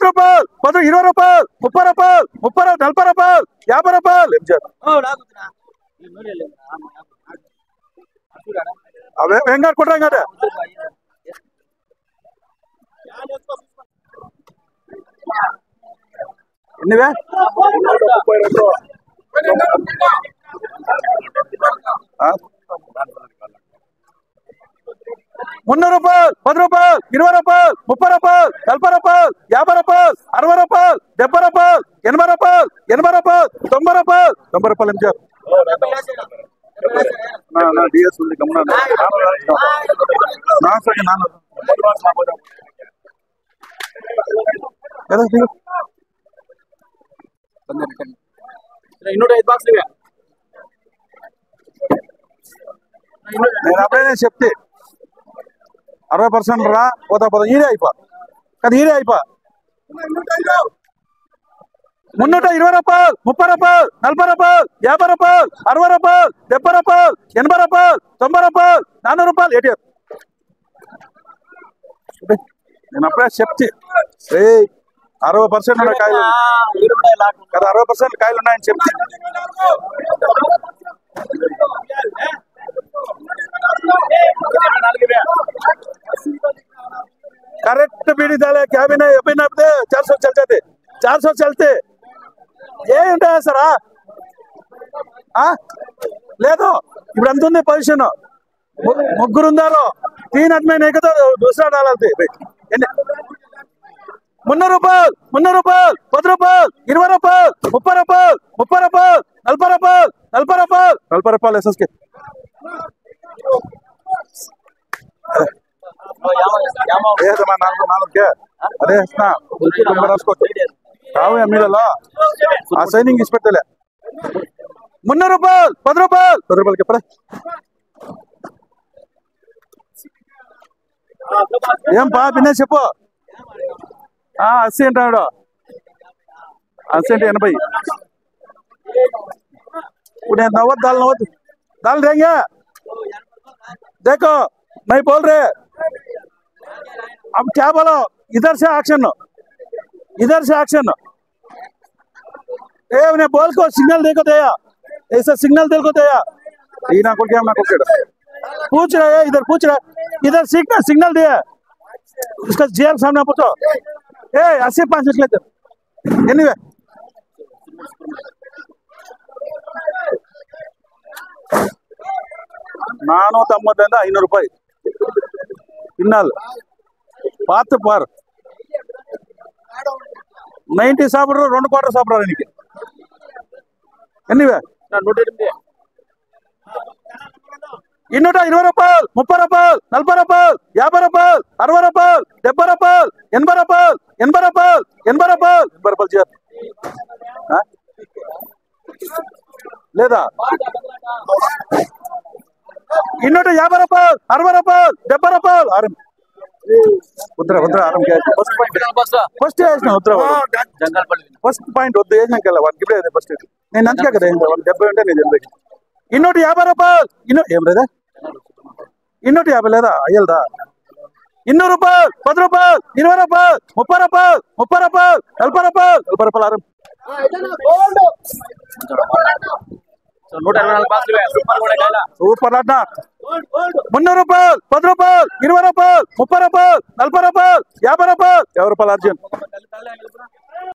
రూపాయలు 10 రూపాయలు 20 రూపాయలు 30 రూపాయలు 30 రూపాయలు 40 రూపాయలు 50 రూపాయలు అవే వెంగారు కొట్టాం కదా ఎన్నివే 300 రూపాయలు 10 రూపాయలు 20 రూపాయలు 30 రూపాయలు 40 రూపాయలు 50 రూపాయలు 60 రూపాయలు 70 రూపాయలు 80 రూపాయలు 90 రూపాయలు 90 రూపాయలు 90 రూపాయలు ఎంచారు డిఎస్ ఉంది గమనాలు నేను అప్పుడే చెప్తే 60% రా పోతా ఈడే అయిపో కదా ఈడే అయిపో 320 రూపాయలు 30 రూపాయలు 40 రూపాయలు 50 రూపాయలు 60 రూపాయలు 70 రూపాయలు 80 రూపాయలు 90 రూపాయలు 400 రూపాయలు ఏటీఆర్ నేను అప్పుడే చెప్తే 60% కాయలు కదా 60% కాయలు ఉన్నాయని చెప్తే करेक्ट बीड़ी डाले क्या भी नहीं अभी नापते 400 चल जाते 400 चलते ये ఉంటాయా సరా లేదు ఇప్పుడు ఎంత ఉంది పొజిషన్ ముగ్గురు ఉన్నారు 3 आदमी नहीं तो दूसरा डालते 300 రూపాయలు 10 రూపాయలు 20 రూపాయలు 30 రూపాయలు 40 రూపాయలు 40 రూపాయలు ఎస్ఎస్కే అదే రావు మీరలో ఆ సైనింగ్ ఇచ్చి పెట్టలే 300 రూపాయలు 10 రూపాయలు చెప్పరా ఏం పా పిన్నే చెప్పు 80 అంటాడు 80 అంటే 80 ఇప్పుడు నేను నవ్వద్దు दाल देंगे देखो नहीं बोल रहे अब क्या बोलो इधर से एक्शन उन्हें बोल को सिग्नल देखो दया ऐसा सिग्नल देखो दया ये ना को क्या मैं पूछ रहे इधर पूछ रहे इधर सिग्नल दिया उसका जेल सामने पूछो 85 लेते एनीवे 490 ರೂಪಾಯಿ ಇನ್ನಲ್ ಪಾತ್ ಪಾರ್ 90 ಸಾಬ್ರು 2 ಕ್ವಾರ್ಟರ್ ಸಾಬ್ರು ನನಗೆ ಎನ್ನಿವೆ 108 220 ರೂಪಾಯಿ 30 ರೂಪಾಯಿ 40 ರೂಪಾಯಿ 50 ರೂಪಾಯಿ 60 ರೂಪಾಯಿ 70 ರೂಪಾಯಿ 80 ರೂಪಾಯಿ 80 ರೂಪಾಯಿ జీర్ లేదా 250 రూపాయలు 60 రూపాయలు 70 రూపాయలు ఆరం ఉద్ర ఆరం ఫస్ట్ వేసిన ఉద్ర ఫస్ట్ పాయింట్ వద్దు వేసినాక వాడికి ఇప్పుడే ఫస్ట్ నేను అంతే కదా 70 ఉంటే నేను 80 250 రూపాయలు ఏం లేదా 250 లేదా అయ్యలదా 200 రూపాయలు 10 రూపాయలు 20 రూపాయలు 30 రూపాయలు 40 రూపాయలు 40 రూపాయలు ఆరం సూపర్ అన్నా 300 రూపాయలు 10 రూపాయలు 20 రూపాయలు 30 రూపాయలు 40 రూపాయలు 50 రూపాయలు 50 రూపాయలు అర్జున్